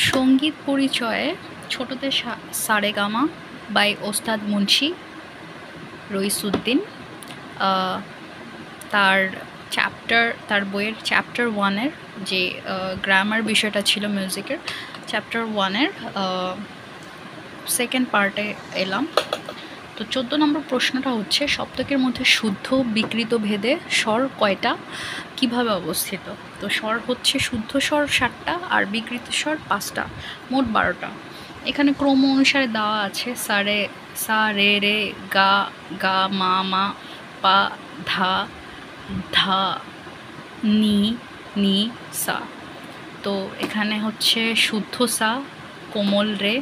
সঙ্গীত পরিচয়ে ছোটদের সারেগামা বাই ওস্তাদ মুন্সি রইসুদ্দিন। তার বইয়ের চ্যাপ্টার 1-এর যে গ্রামার বিষয়টা ছিল মিউজিকের, চ্যাপ্টার 1-এর সেকেন্ড পার্টে এলাম। তো 14 নম্বর প্রশ্নটা হচ্ছে, সপ্তকের মধ্যে শুদ্ধ বিকৃত ভেদে স্বর কয়টা, কিভাবে অবস্থিত? তো স্বর হচ্ছে শুদ্ধ স্বর 7টা আর বিকৃত স্বর 5টা, মোট 12টা। এখানে ক্রম অনুসারে দেওয়া আছে সারে, সা, রে রে, গা, গা, মা, মা, পা, ধা, ধা, নি, নি, সা। তো এখানে হচ্ছে শুদ্ধ সা, কোমল রে,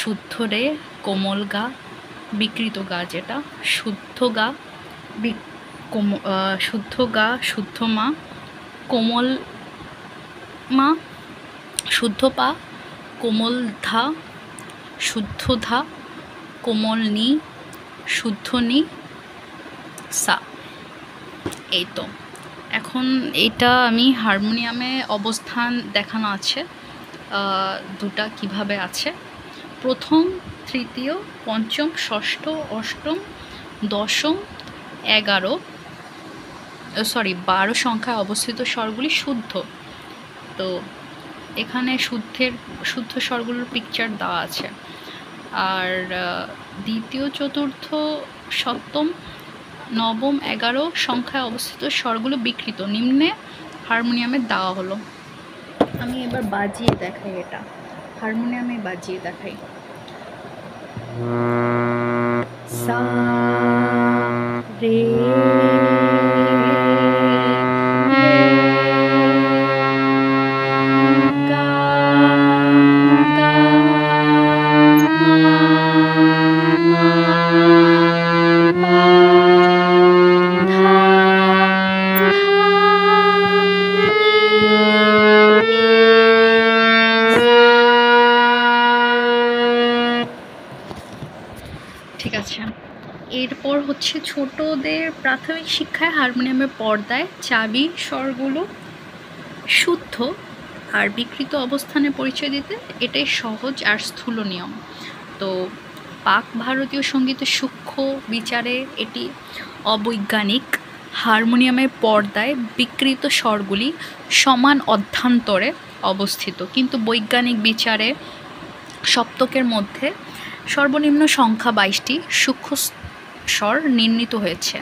শুদ্ধ রে, কোমল গা, বিকৃত গা যেটা শুদ্ধ গা, শুদ্ধ গা, শুদ্ধ মা, কোমল মা, শুদ্ধ পা, কোমল ধা, শুদ্ধ ধা, কোমল নি, শুদ্ধ নি, সা। এই তো এখন এটা আমি হারমোনিয়ামে অবস্থান দেখানো আছে দুটা কিভাবে আছে। প্রথম, তৃতীয়, পঞ্চম, ষষ্ঠ, অষ্টম, দশম, 12 সংখ্যায় অবস্থিত স্বরগুলি শুদ্ধ। তো এখানে শুদ্ধ স্বরগুলোর পিকচার দেওয়া আছে। আর দ্বিতীয়, চতুর্থ, সপ্তম, নবম, 11 সংখ্যায় অবস্থিত স্বরগুলো বিকৃত নিম্নে হারমোনিয়ামে দেওয়া হলো। আমি এবার বাজিয়ে দেখাই, এটা হারমোনিয়ামে বাজিয়ে দেখাই। সা, রে, ঠিক আছে। এরপর হচ্ছে ছোটদের প্রাথমিক শিক্ষায় হারমোনিয়ামের পর্দায় চাবি স্বরগুলো শুদ্ধ আর বিকৃত অবস্থানে পরিচয় দিতে এটাই সহজ আর স্থূল নিয়ম। তো পাক ভারতীয় সঙ্গীতের সূক্ষ্ম বিচারে এটি অবৈজ্ঞানিক। হারমোনিয়ামের পর্দায় বিকৃত স্বরগুলি সমান অধ্যান্তরে অবস্থিত, কিন্তু বৈজ্ঞানিক বিচারে সপ্তকের মধ্যে সর্বনিম্ন সংখ্যা 22টি সূক্ষ্ম স্বর নির্ণীত হয়েছে,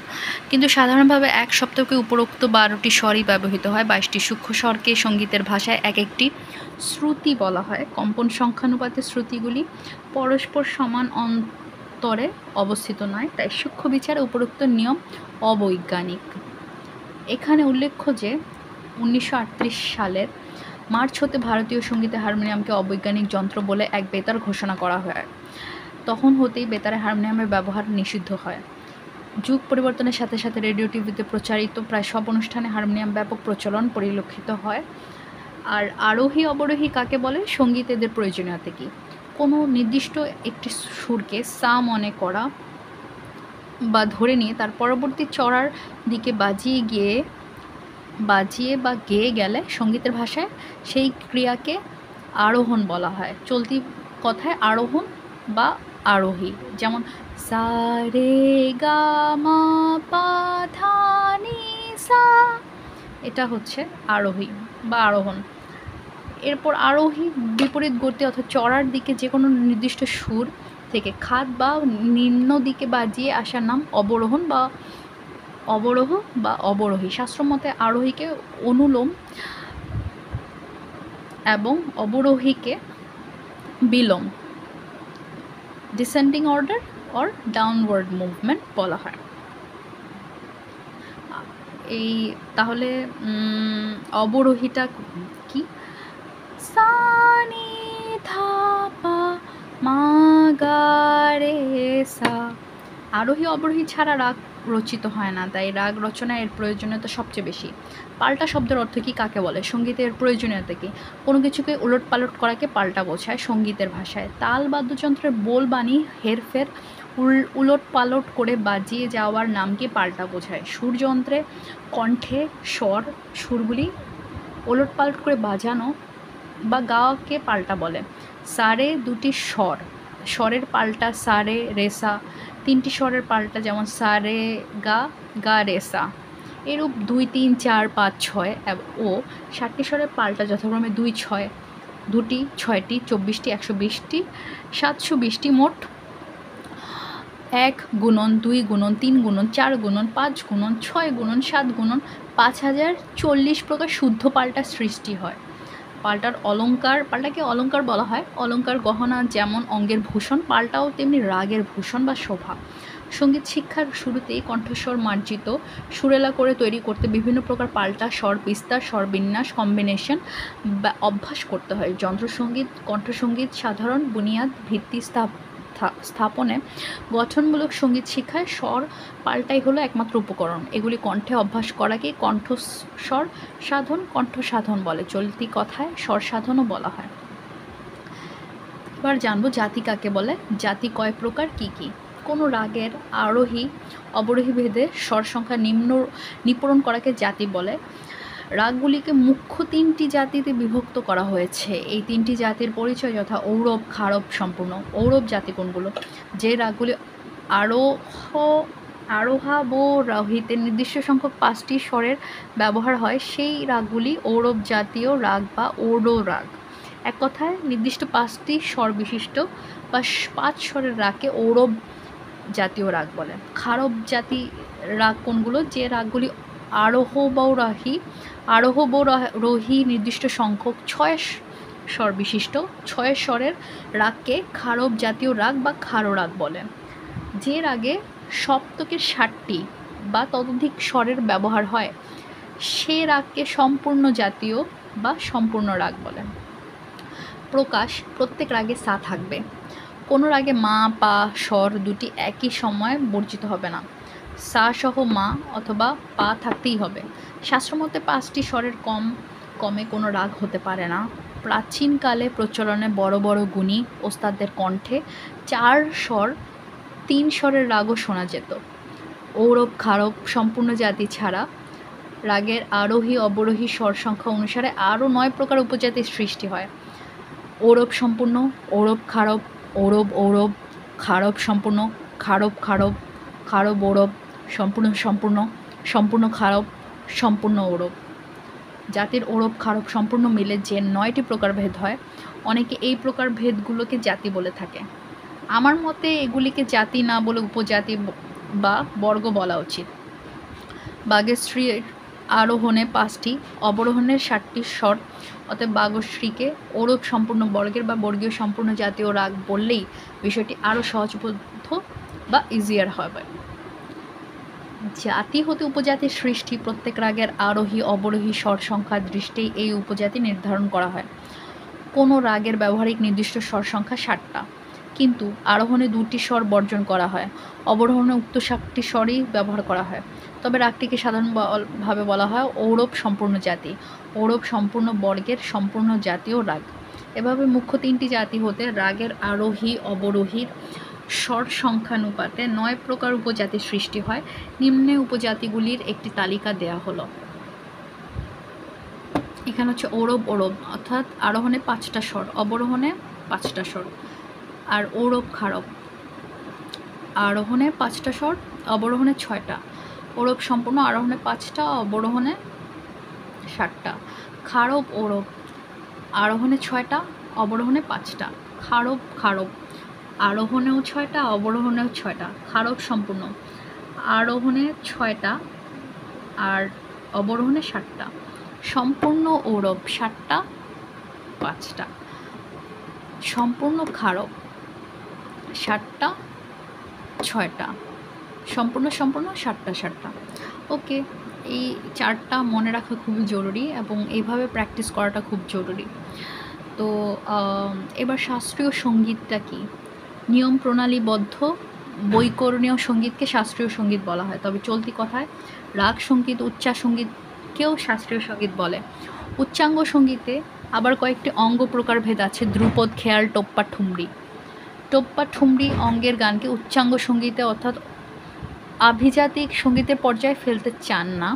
কিন্তু সাধারণভাবে এক সপ্তকে উপরোক্ত 12টি স্বরই ব্যবহৃত হয়। 22টি সূক্ষ্ম স্বরকে সঙ্গীতের ভাষায় এক একটি শ্রুতি বলা হয়। কম্পন সংখ্যানুপাতে শ্রুতিগুলি পরস্পর সমান অন্তরে অবস্থিত নয়, তাই সূক্ষ্ম বিচারে উপরোক্ত নিয়ম অবৈজ্ঞানিক। এখানে উল্লেখ্য যে 1938 সালের মার্চ হতে ভারতীয় সঙ্গীতে হারমোনিয়ামকে অবৈজ্ঞানিক যন্ত্র বলে এক বেতার ঘোষণা করা হয়। তখন হতেই বেতারে হারমোনিয়ামের ব্যবহার নিষিদ্ধ হয়। যুগ পরিবর্তনের সাথে সাথে রেডিও, টিভিতে প্রচারিত প্রায় সব অনুষ্ঠানে হারমোনিয়াম ব্যাপক প্রচলন পরিলক্ষিত হয়। আর আরোহী অবরোহী কাকে বলে, সঙ্গীত এদের প্রয়োজনীয়তা কী? কোনো নির্দিষ্ট একটি সুরকে সা মনে করা বা ধরে নিয়ে তার পরবর্তী চড়ার দিকে বাজিয়ে বা গেয়ে গেলে সঙ্গীতের ভাষায় সেই ক্রিয়াকে আরোহণ বলা হয়। চলতি কথায় আরোহণ বা আরোহী, যেমন সা রে গা মা পা ধা নি সা, এটা হচ্ছে আরোহী বা আরোহণ। এরপর আরোহী বিপরীত গতি অর্থাৎ চড়ার দিকে যে কোনো নির্দিষ্ট সুর থেকে খাদ বা নিম্ন দিকে বাজিয়ে আসার নাম অবরোহণ বা অবরোহ বা অবরোহী। শাস্ত্রমতে আরোহীকে অনুলোম এবং অবরোহীকে বিলোম, descending order or downward movement বলা হয়। এই তাহলে অবরোহীটা কি? সা নি ধা পা মা গা রে সা। আরোহী অবরোহী ছাড়া রাগ রচিত হয় না, তাই রাগ রচনায় এর প্রয়োজনীয়তা সবচেয়ে বেশি। পাল্টা শব্দের অর্থ কী, কাকে বলে? সঙ্গীতে এর প্রয়োজনীয়তা কী? কোনো কিছুকে উলট পালট করাকে পাল্টা বোঝায় সঙ্গীতের ভাষায়। তাল বাদ্যযন্ত্রের বোল বাণী হেরফের উলট পালট করে বাজিয়ে যাওয়ার নামকে পাল্টা বোঝায়। সুরযন্ত্রে কণ্ঠে সুরগুলি ওলট পালট করে বাজানো বা গাকে পাল্টা বলে। সারে দুটি স্বর, স্বরের পাল্টা সারে রেসা, তিনটি স্বরের পাল্টা যেমন সারে গা গা রেসা। এরূপ 2 3 4 5 6 ও 7টি স্বরের পাল্টা যথাক্রমে 2 6 2টি 6টি 24টি 120টি 720টি, মোট 1 গুণন 2 গুণন 3 গুণন 4 গুণন 5 গুণন 6 গুণন 7 গুণন 5040 প্রকার শুদ্ধ পাল্টা সৃষ্টি হয়। পাল্টাকে অলঙ্কার বলা হয়। অলঙ্কার গহনা যেমন অঙ্গের ভূষণ, পাল্টাও তেমনি রাগের ভূষণ বা শোভা। সঙ্গীত শিক্ষার শুরুতেই কণ্ঠস্বর মার্জিত সুরেলা করে তৈরি করতে বিভিন্ন প্রকার পাল্টা, স্বর বিস্তার, স্বর বিন্যাস, কম্বিনেশন বা অভ্যাস করতে হয়। যন্ত্রসঙ্গীত, কণ্ঠসঙ্গীত সাধারণ বুনিয়াদ ভিত্তি স্থাপনে গঠনমূলক সঙ্গীত শিক্ষায় স্বর পাল্টাই হলো একমাত্র উপকরণ। এগুলি কণ্ঠে অভ্যাস করাকে কণ্ঠস্বর সাধন, কণ্ঠ সাধন বলে। চলতি কথায় স্বর সাধনও বলা হয়। এবার জানবো জাতি কাকে বলে, জাতি কয় প্রকার, কি কি। কোনো রাগের আরোহী অবরোহী ভেদে স্বর সংখ্যা নিপূরণ করাকে জাতি বলে। রাগগুলিকে মুখ্য 3টি জাতিতে বিভক্ত করা হয়েছে। এই 3টি জাতির পরিচয় যথা ঔড়ব, খারব, সম্পূর্ণ। ঔড়ব জাতি কোনগুলো? যে রাগগুলি আরোহাবরোহীতে নির্দিষ্ট সংখ্যক 5টি স্বরের ব্যবহার হয় সেই রাগগুলি ঔড়ব জাতীয় রাগ বা ঔড় রাগ। এক কথায় নির্দিষ্ট 5টি স্বর বিশিষ্ট বা 5 স্বরের রাগকে ঔড়ব জাতীয় রাগ বলে। খারব জাতি রাগ কোনগুলো? যে রাগগুলি আরোহবরোহী নির্দিষ্ট সংখ্যক 6 স্বর বিশিষ্ট 6 স্বরের রাগকে খারব জাতীয় রাগ বা খারো রাগ বলে। যে রাগে সপ্তকের 7টি বা ততোধিক স্বরের ব্যবহার হয় সে রাগকে সম্পূর্ণ জাতীয় বা সম্পূর্ণ রাগ বলে। প্রকাশ, প্রত্যেক রাগে সা থাকবে। কোনো রাগে মা পা স্বর দুটি একই সময় বর্জিত হবে না। সা সহ মা অথবা পা থাকতেই হবে। শাস্ত্রমতে 5টি স্বরের কমে কোনো রাগ হতে পারে না। প্রাচীনকালে প্রচলনে বড় বড় গুণী ওস্তাদদের কণ্ঠে 4 স্বর 3 স্বরের রাগও শোনা যেত। ঔড়ব খারব সম্পূর্ণ জাতি ছাড়া রাগের আরোহী অবরোহী স্বর সংখ্যা অনুসারে আরও 9 প্রকার উপজাতির সৃষ্টি হয়। ঔড়ব সম্পূর্ণ, ঔড়ব খারব, ঔড়ব ঔড়ব, খারব সম্পূর্ণ, খারব খারব, খারব ঔড়ব, সম্পূর্ণ সম্পূর্ণ, সম্পূর্ণ খারব, সম্পূর্ণ ঔড়ব। জাতির ঔড়ব খারব সম্পূর্ণ মিলে যে 9টি প্রকার ভেদ হয়, অনেকে এই প্রকার ভেদগুলোকে জাতি বলে থাকে। আমার মতে এগুলিকে জাতি না বলে উপজাতি বা বর্গ বলা উচিত। বাগেশ্রীর আরোহণে 5টি, অবরোহণের 7টি স্বর, অতএব বাগশ্রীকে ঔড়ব সম্পূর্ণ বর্গের বা বর্গীয় সম্পূর্ণ জাতীয় রাগ বললেই বিষয়টি আরও সহজবোধ্য বা ইজিয়ার হবে। জাতি হতে উপজাতির সৃষ্টি প্রত্যেক রাগের আরোহী অবরোহী স্বর সংখ্যার দৃষ্টিই এই উপজাতি নির্ধারণ করা হয়। কোনো রাগের ব্যবহারিক নির্দিষ্ট স্বর সংখ্যা 7টা, কিন্তু আরোহণে 2টি স্বর বর্জন করা হয়, অবরোহণে উক্ত 7টি স্বরই ব্যবহার করা হয়। তবে রাগটিকে সাধারণভাবে বলা হয় ঔড়ব সম্পূর্ণ জাতি, ঔড়ব সম্পূর্ণ বর্গের সম্পূর্ণ জাতীয় রাগ। এভাবে মুখ্য 3টি জাতি হতে রাগের আরোহী অবরোহীর স্বর সংখ্যানুপাতে 9 প্রকার উপজাতির সৃষ্টি হয়। নিম্নে উপজাতিগুলির একটি তালিকা দেয়া হলো। এখানে হচ্ছে ঔড়ব অর্থাৎ আরোহণে 5টা স্বর, অবরোহণে 5টা স্বর। আর ঔড়ব খারব আরোহণে 5টা স্বর, অবরোহণে 6টা। ঔড়ব সম্পূর্ণ আরোহণে 5টা, অবরোহণে 7টা। খারব ঔড়ব আরোহণে 6টা, অবরোহণে 5টা। খারব আরোহণেও 6টা, অবরোহণেও 6টা। খারব সম্পূর্ণ আরোহণে 6টা আর অবরোহণে 7টা। সম্পূর্ণ ঔড়ব 7টা 5টা। সম্পূর্ণ খারব 7টা 6টা। সম্পূর্ণ 7টা 7টা। ওকে, এই 4টা মনে রাখা খুবই জরুরি এবং এইভাবে প্র্যাকটিস করাটা খুব জরুরি। তো এবার শাস্ত্রীয় সঙ্গীতটা কি? নিয়ম প্রণালীবদ্ধ বৈকরণীয় সঙ্গীতকে শাস্ত্রীয় সঙ্গীত বলা হয়। তবে চলতি কথায় রাগ সঙ্গীত, উচ্চাঙ্গ সঙ্গীতকেও শাস্ত্রীয় সঙ্গীত বলে। উচ্চাঙ্গ সঙ্গীতে আবার কয়েকটি অঙ্গ প্রকারভেদ আছে: ধ্রুপদ, খেয়াল, টোপ্পা, ঠুমরি। টোপ্পা ঠুমরি অঙ্গের গানকে উচ্চাঙ্গ সঙ্গীতে অর্থাৎ আভিজাতিক সঙ্গীতের পর্যায়ে ফেলতে চান না।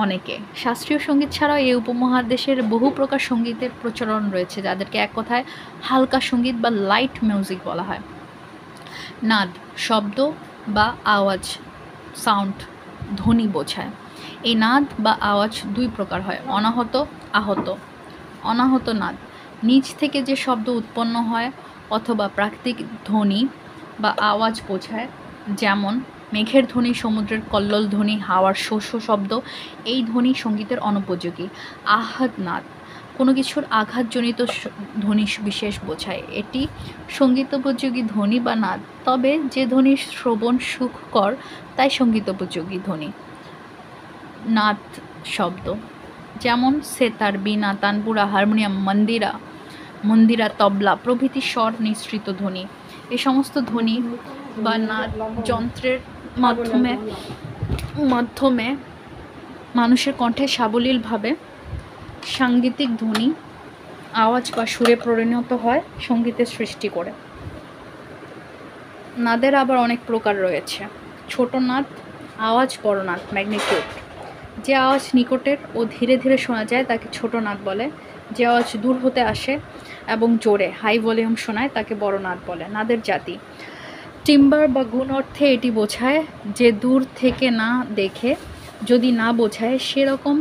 অনেকে। শাস্ত্রীয় সঙ্গীত ছাড়াও এই উপমহাদেশের বহু প্রকার সঙ্গীতের প্রচলন রয়েছে, যাদেরকে এক কথায় হালকা সঙ্গীত বা লাইট মিউজিক বলা হয়। নাদ শব্দ বা আওয়াজ, সাউন্ড, ধ্বনি বোঝায়। এই নাদ বা আওয়াজ দুই প্রকার হয়, অনাহত, আহত। অনাহত নাদ নিচ থেকে যে শব্দ উৎপন্ন হয় অথবা প্রাকৃতিক ধ্বনি বা আওয়াজ বোঝায়, যেমন মেঘের ধ্বনি, সমুদ্রের কল্লোল ধ্বনি, হাওয়ার শো শো শব্দ। এই ধ্বনি সঙ্গীতের অনুপযোগী। আহাদ নাদ কোনো কিছুর আঘাতজনিত ধ্বনি বিশেষ বোঝায়। এটি সঙ্গীতোপযোগী ধ্বনি বা নাদ, তবে যে ধ্বনি শ্রবণ সুখকর তাই সঙ্গীতোপযোগী ধ্বনি। নাদ শব্দ যেমন সেতার, বীণা, তানপুরা, হারমোনিয়াম, মন্দিরা, তবলা প্রভৃতি স্বর নিঃসৃত ধ্বনি। এই সমস্ত ধ্বনি বা নাদ যন্ত্রের মাধ্যমে মানুষের কণ্ঠে সাবলীলভাবে সাংগীতিক ধ্বনি, আওয়াজ বা সুরে পরিণত হয়, সঙ্গীতের সৃষ্টি করে। নাদের আবার অনেক প্রকার রয়েছে। ছোট নাদ, আওয়াজ, বড় নাদ, ম্যাগনিটিউড। যে আওয়াজ নিকটের ও ধীরে ধীরে শোনা যায় তাকে ছোট নাদ বলে। যে আওয়াজ দূর হতে আসে এবং জোরে হাই ভলিউম শোনায় তাকে বড় নাদ বলে। নাদের জাতি টিম্বার বা গুণ অর্থে এটি বোঝায় যে দূর থেকে না দেখে, যদি না বোঝায় সেরকম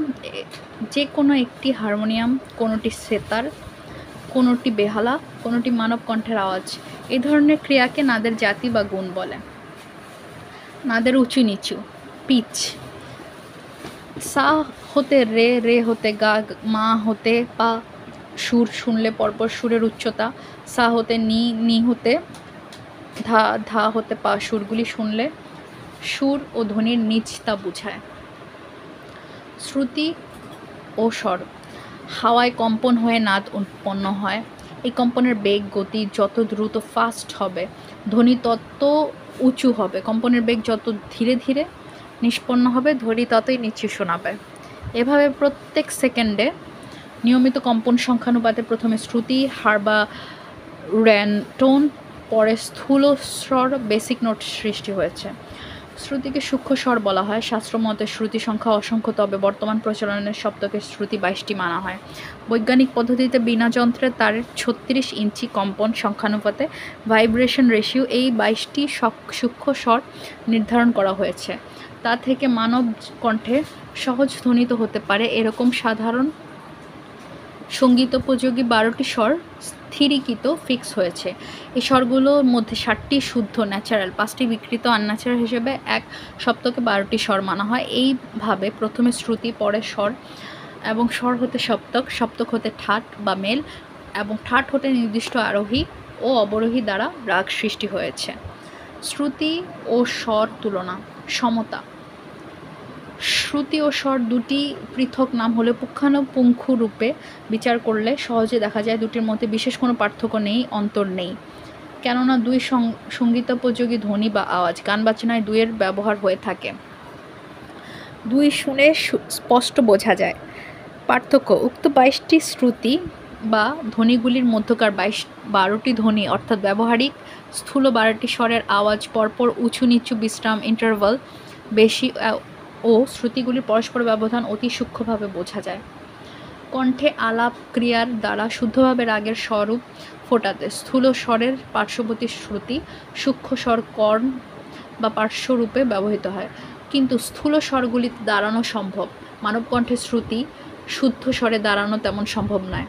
যে কোনো একটি হারমোনিয়াম, কোনোটি সেতার, কোনোটি বেহালা, কোনোটি মানব কণ্ঠের আওয়াজ। এই ধরনের ক্রিয়াকে নাদের জাতি বা গুণ বলে। নাদের উঁচু নিচু, পিচ। সা হতে রে, রে হতে গা, মা হতে পা সুর শুনলে পরপর সুরের উচ্চতা। সা হতে নি, নি হতে ধা, ধা হতে পা সুরগুলি শুনলে সুর ও ধ্বনির নিচতা বোঝায়। শ্রুতি ও স্বর হাওয়ায় কম্পন হয়ে নাদ উৎপন্ন হয়। এই কম্পনের বেগ, গতি যত দ্রুত ফাস্ট হবে ধ্বনি তত উঁচু হবে, কম্পনের বেগ যত ধীরে ধীরে নিষ্পন্ন হবে ধ্বনি ততই নিচু শোনাবে। এভাবে প্রত্যেক সেকেন্ডে নিয়মিত কম্পন সংখ্যানুপাতে প্রথমে শ্রুতি, হার বা টোন, পরে স্থূল স্বর, বেসিক নোট সৃষ্টি হয়েছে। শ্রুতিকে সূক্ষ্ম স্বর বলা হয়। শাস্ত্রমতে শ্রুতি সংখ্যা অসংখ্য, তবে বর্তমান প্রচলনের সপ্তকের শ্রুতি 22টি মানা হয়। বৈজ্ঞানিক পদ্ধতিতে বীণা যন্ত্রের তারের 36 ইঞ্চি কম্পন সংখ্যানুপাতে ভাইব্রেশন রেশিও এই 22টি সূক্ষ্ম স্বর নির্ধারণ করা হয়েছে। তা থেকে মানব কণ্ঠে সহজ ধ্বনিত হতে পারে এরকম সাধারণ সঙ্গীতোপযোগী 12টি স্বর স্থিরীকৃত ফিক্স হয়েছে। এই স্বরগুলোর মধ্যে 7টি শুদ্ধ ন্যাচারাল, 5টি বিকৃত আনন্যাচারাল হিসেবে এক সপ্তকে 12টি স্বর মানা হয়। এইভাবে প্রথমে শ্রুতি, পরে স্বর, এবং স্বর হতে সপ্তক, সপ্তক হতে ঠাট বা মেল, এবং ঠাট হতে নির্দিষ্ট আরোহী ও অবরোহী দ্বারা রাগ সৃষ্টি হয়েছে। শ্রুতি ও স্বর তুলনা, সমতা। শ্রুতি ও স্বর দুটি পৃথক নাম হলে পুঙ্খানুপুঙ্খু রূপে বিচার করলে সহজে দেখা যায় দুটির মধ্যে বিশেষ কোনো পার্থক্য নেই, অন্তর নেই। কেননা দুই সঙ্গীতোপযোগী ধ্বনি বা আওয়াজ, গান বাজনায় দুইয়ের ব্যবহার হয়ে থাকে। দুই শুনে স্পষ্ট বোঝা যায়। পার্থক্য, উক্ত 22টি শ্রুতি বা ধ্বনিগুলির মধ্যকার 12টি ধ্বনি অর্থাৎ ব্যবহারিক স্থূল 12টি স্বরের আওয়াজ পরপর উঁচু নিচু বিশ্রাম ইন্টারভাল বেশি ও শ্রুতিগুলির পরস্পর ব্যবধান অতি সূক্ষ্মভাবে বোঝা যায়। কণ্ঠে আলাপ ক্রিয়ার দ্বারা শুদ্ধভাবে রাগের স্বরূপ ফোটাতে স্থূল স্বরের পার্শ্ববর্তী শ্রুতি সূক্ষ্ম স্বর কর্ণ বা পার্শ্বরূপে ব্যবহৃত হয়, কিন্তু স্থূল স্বরগুলিতে দাঁড়ানো সম্ভব। মানব কণ্ঠে শ্রুতি শুদ্ধ স্বরে দাঁড়ানো তেমন সম্ভব নয়।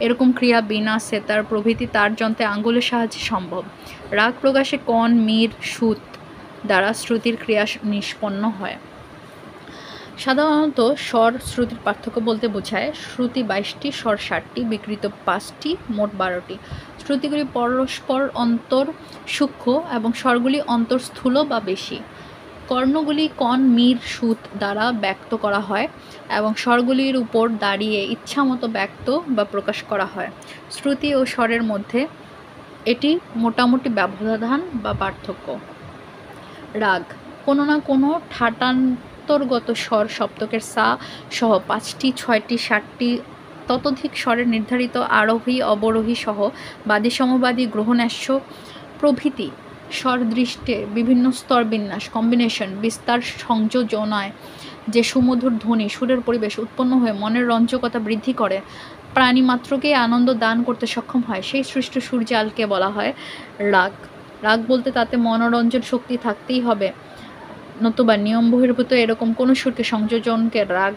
এরকম ক্রিয়া বীণা, সেতার প্রভৃতি তার যন্ত্রে আঙ্গুলের সাহায্যে সম্ভব। রাগ প্রকাশে কণ, মীর, সুত দ্বারা শ্রুতির ক্রিয়া নিষ্পন্ন হয়। সাধারণত স্বর শ্রুতির পার্থক্য বলতে বোঝায় শ্রুতি 22টি, স্বর 7টি, বিকৃত 5টি, মোট 12টি। শ্রুতিগুলি পরস্পর অন্তর সূক্ষ্ম এবং স্বরগুলি অন্তর স্থূল বা বেশি। কর্ণগুলি কণ, মীর, সুত দ্বারা ব্যক্ত করা হয় এবং স্বরগুলির উপর দাঁড়িয়ে ইচ্ছামতো ব্যক্ত বা প্রকাশ করা হয়। শ্রুতি ও স্বরের মধ্যে এটি মোটামুটি ব্যবধান বা পার্থক্য। রাগ কোনো না কোনো ঠাটান্তর্গত স্বর সপ্তকের সা সহ 5টি, 6টি, 7টি ততোধিক স্বরের নির্ধারিত আরোহী, অবরোহী সহ বাদী, সমবাদী, গ্রহণাস্য প্রভৃতি স্বর দৃষ্টে বিভিন্ন স্তর বিন্যাস, কম্বিনেশন, বিস্তার, সংযোজনায় যে সুমধুর ধ্বনি সুরের পরিবেশ উৎপন্ন হয়ে মনের রঞ্জকতা বৃদ্ধি করে, প্রাণী মাত্রকেই আনন্দ দান করতে সক্ষম হয়, সেই সৃষ্ট সূর্যালকে বলা হয় রাগ। রাগ বলতে তাতে মনোরঞ্জন শক্তি থাকতেই হবে, নতুবা নিয়ম বহির্ভূত এরকম কোনো সুরকে সংযোজনকে রাগ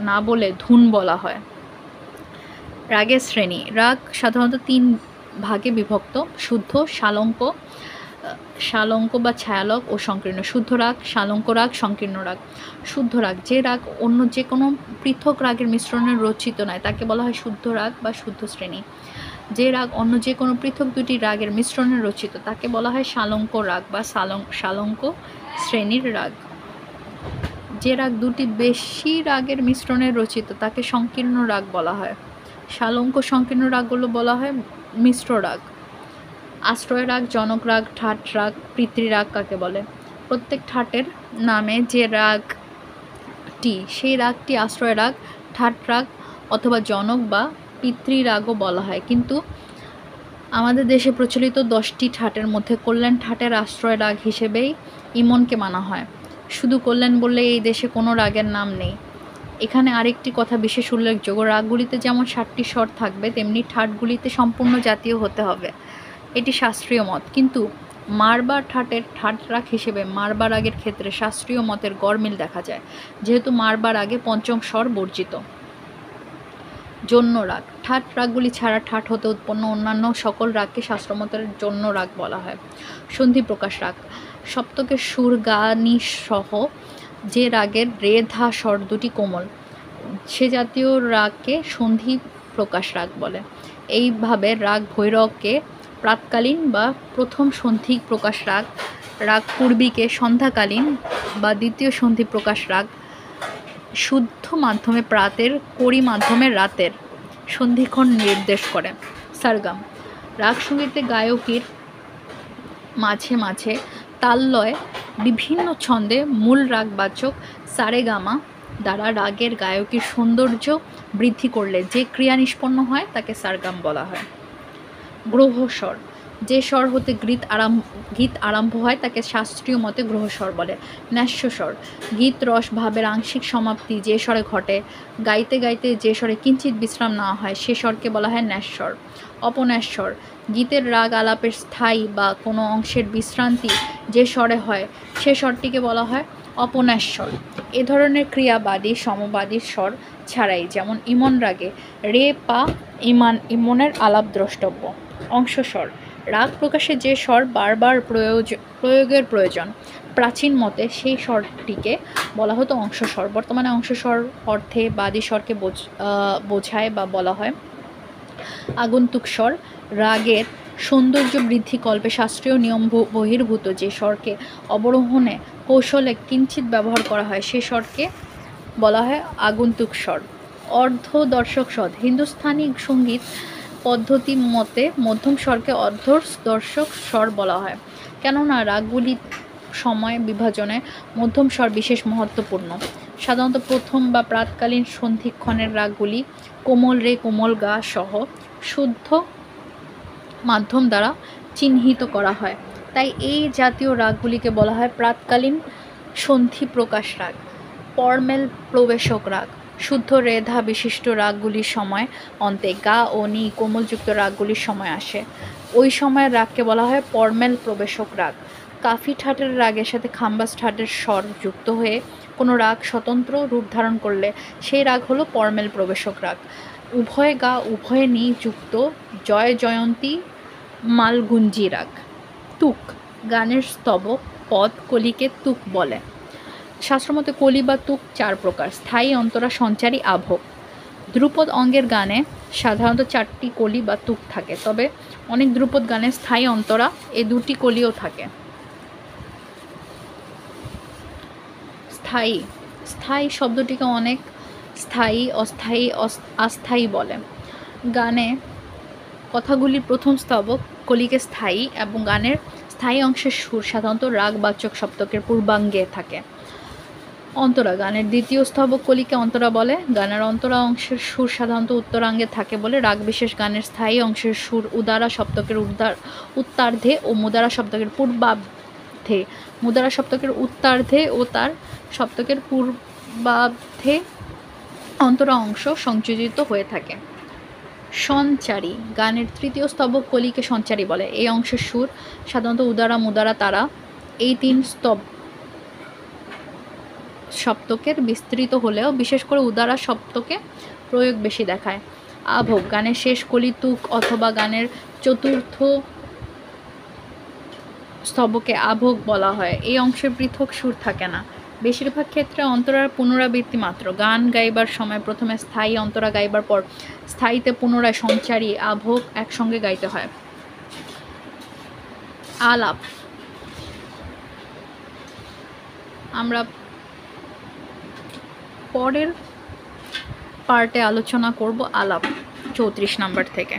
না বলে ধুন বলা হয়। রাগের শ্রেণী। রাগ সাধারণত 3 ভাগে বিভক্ত: শুদ্ধ, শালঙ্ক বা ছায়ালক ও সংকীর্ণ। শুদ্ধ রাগ, শালঙ্ক রাগ, সংকীর্ণ রাগ। শুদ্ধ রাগ যে রাগ অন্য যে কোনো পৃথক রাগের মিশ্রণে রচিত নয় তাকে বলা হয় শুদ্ধ রাগ বা শুদ্ধ শ্রেণী। যে রাগ অন্য যে কোনো পৃথক দুটি রাগের মিশ্রণে রচিত তাকে বলা হয় শালঙ্ক রাগ বা শালঙ্ক শ্রেণীর রাগ। যে রাগ দুটি বেশি রাগের মিশ্রণে রচিত তাকে সংকীর্ণ রাগ বলা হয়। শালঙ্ক সংকীর্ণ রাগগুলো বলা হয় মিশ্র রাগ। আশ্রয় রাগ, জনক রাগ, ঠাট রাগ, পিতৃরাগ কাকে বলে? প্রত্যেক ঠাটের নামে যে রাগটি, সেই রাগটি আশ্রয় রাগ, ঠাট রাগ অথবা জনক বা পিতৃরাগও বলা হয়। কিন্তু আমাদের দেশে প্রচলিত 10টি ঠাটের মধ্যে কল্যাণ ঠাটের আশ্রয় রাগ হিসেবেই ইমনকে মানা হয়। শুধু কল্যাণ বললে এই দেশে কোনো রাগের নাম নেই। এখানে আরেকটি কথা বিশেষ উল্লেখযোগ্য, রাগগুলিতে যেমন 7টি স্বর থাকবে তেমনি ঠাটগুলিতে সম্পূর্ণ জাতীয় হতে হবে, এটি শাস্ত্রীয় মত। কিন্তু মারবা ঠাটের ঠাট রাগ হিসেবে মারবা রাগের ক্ষেত্রে শাস্ত্রীয় মতের গড়মিল দেখা যায়, যেহেতু মারবা রাগে পঞ্চম স্বর বর্জিত। জন্য রাগ। ঠাট রাগগুলি ছাড়া ঠাট হতে উৎপন্ন অন্যান্য সকল রাগকে শাস্ত্রমতের জন্য রাগ বলা হয়। সন্ধি প্রকাশ রাগ। সপ্তকের সুর গা নি সহ যে রাগের রে ধা স্বর দুটি কোমল, সে জাতীয় রাগকে সন্ধি প্রকাশ রাগ বলে। এইভাবে রাগ ভৈরবকে প্রাতকালীন বা প্রথম সন্ধি প্রকাশ রাগ, রাগ পূর্বীকে সন্ধ্যাকালীন বা দ্বিতীয় সন্ধি প্রকাশ রাগ, শুদ্ধ মাধ্যমে প্রাতের, কড়ি মাধ্যমে রাতের সন্ধিক্ষণ নির্দেশ করে। সারগাম। রাগ সঙ্গীতে গায়কীর মাঝে মাঝে তাললয় বিভিন্ন ছন্দে মূল রাগবাচক সারেগামা দ্বারা রাগের গায়কীর সৌন্দর্য বৃদ্ধি করলে যে ক্রিয়া নিষ্পন্ন হয় তাকে সারগাম বলা হয়। গ্রহস্বর। যে স্বর হতে গীত আরম্ভ হয় তাকে শাস্ত্রীয় মতে গ্রহস্বর বলে। ন্যাস্যস্বর। গীত রস ভাবের আংশিক সমাপ্তি যে স্বরে ঘটে, গাইতে গাইতে যে স্বরে কিঞ্চিত বিশ্রাম নেওয়া হয় সে স্বরকে বলা হয় ন্যাস্বর। অপন্যাস্বর। গীতের রাগ আলাপের স্থায়ী বা কোনো অংশের বিশ্রান্তি যে স্বরে হয় সে স্বরটিকে বলা হয় অপন্যাস্বর। এ ধরনের ক্রিয়াবাদী সমবাদী স্বর ছাড়াই যেমন ইমন রাগে রে পা ইমনের আলাপ দ্রষ্টব্য। অংশস্বর। রাগ প্রকাশে যে স্বর বারবার প্রয়োগের প্রয়োজন প্রাচীন মতে সেই স্বরটিকে বলা হতো অংশস্বর। বর্তমানে অংশস্বর অর্থে বাদী স্বরকে বোঝায় বা বলা হয়। আগন্তুক স্বর। রাগের সৌন্দর্য বৃদ্ধি কল্পে শাস্ত্রীয় নিয়ম বহির্ভূত যে স্বরকে অবরোহণে কৌশলে কিঞ্চিত ব্যবহার করা হয় সে স্বরকে বলা হয় আগন্তুক স্বর। অর্ধদর্শক স্বর। হিন্দুস্তানি সঙ্গীত পদ্ধতি মতে মধ্যম স্বরকে অর্ধদর্শক স্বর বলা হয়, কেননা রাগগুলির সময় বিভাজনে মধ্যম স্বর বিশেষ মহত্বপূর্ণ। সাধারণত প্রথম বা প্রাতকালীন সন্ধিক্ষণের রাগগুলি কোমল রে, কোমল গা সহ শুদ্ধ মাধ্যম দ্বারা চিহ্নিত করা হয়, তাই এই জাতীয় রাগগুলিকে বলা হয় প্রাতকালীন সন্ধি প্রকাশ রাগ। পরমেল প্রবেশক রাগ। শুদ্ধ রেধা বিশিষ্ট রাগগুলির সময় অন্তে গা ও নি কোমলযুক্ত রাগগুলির সময় আসে, ওই সময়ের রাগকে বলা হয় পরমেল প্রবেশক রাগ। কাফি ঠাটের রাগের সাথে খাম্বাস ঠাটের স্বর যুক্ত হয়ে কোনো রাগ স্বতন্ত্র রূপ ধারণ করলে সেই রাগ হলো পরমেল প্রবেশক রাগ। উভয় গা উভয় নি যুক্ত জয় জয়ন্তী মালগুঞ্জি রাগ। তুক। গানের স্তবক পদ কলিকে তুক বলে। শাস্ত্রমতে কলি বা তুক 4 প্রকার: স্থায়ী, অন্তরা, সঞ্চারী, আভোগ। ধ্রুপদ অঙ্গের গানে সাধারণত 4টি কলি বা তুক থাকে, তবে অনেক ধ্রুপদ গানে স্থায়ী, অন্তরা এ 2টি কলিও থাকে। স্থায়ী। স্থায়ী শব্দটিকে অনেক স্থায়ী, অস্থায়ী, আস্থায়ী বলে। গানে কথাগুলির প্রথম স্তবক কলিকে স্থায়ী এবং গানের স্থায়ী অংশের সুর সাধারণত রাগবাচক সপ্তকের পূর্বাঙ্গে থাকে। অন্তরা। গানের দ্বিতীয় স্তবক কলিকে অন্তরা বলে। গানের অন্তরা অংশের সুর সাধারণত উত্তরাঙ্গে থাকে বলে রাগ বিশেষ গানের স্থায়ী অংশের সুর উদারা সপ্তকের উত্তার্ধে ও মুদারা সপ্তকের পূর্বার্ধে, মুদারা সপ্তকের উত্তার্ধে ও তার সপ্তকের বাধ্যে অন্তরা অংশ সংযোজিত হয়ে থাকে। সঞ্চারী, গানের তৃতীয় স্তবক কলিকে সঞ্চারী বলে। এই অংশের সুর সাধারণত উদারা, মুদারা, তারা এই ৩ সপ্তকের বিস্তৃত হলেও বিশেষ করে উদারা সপ্তকে প্রয়োগ বেশি দেখায়। আভোগ, গানের শেষ কলি তুক অথবা গানের চতুর্থ স্তবকে আভোগ বলা হয়। এই অংশের পৃথক সুর থাকে না। বেশিরভাগ ক্ষেত্রে অন্তরার পুনরাবৃত্তি মাত্র। গান গাইবার সময় প্রথমে স্থায়ী অন্তরা গাইবার পর স্থায়ীতে পুনরায় সঞ্চারী, আভোগ একসঙ্গে গাইতে হয়। আলাপ, আমরা পরের পার্টে আলোচনা করব আলাপ 34 নাম্বার থেকে।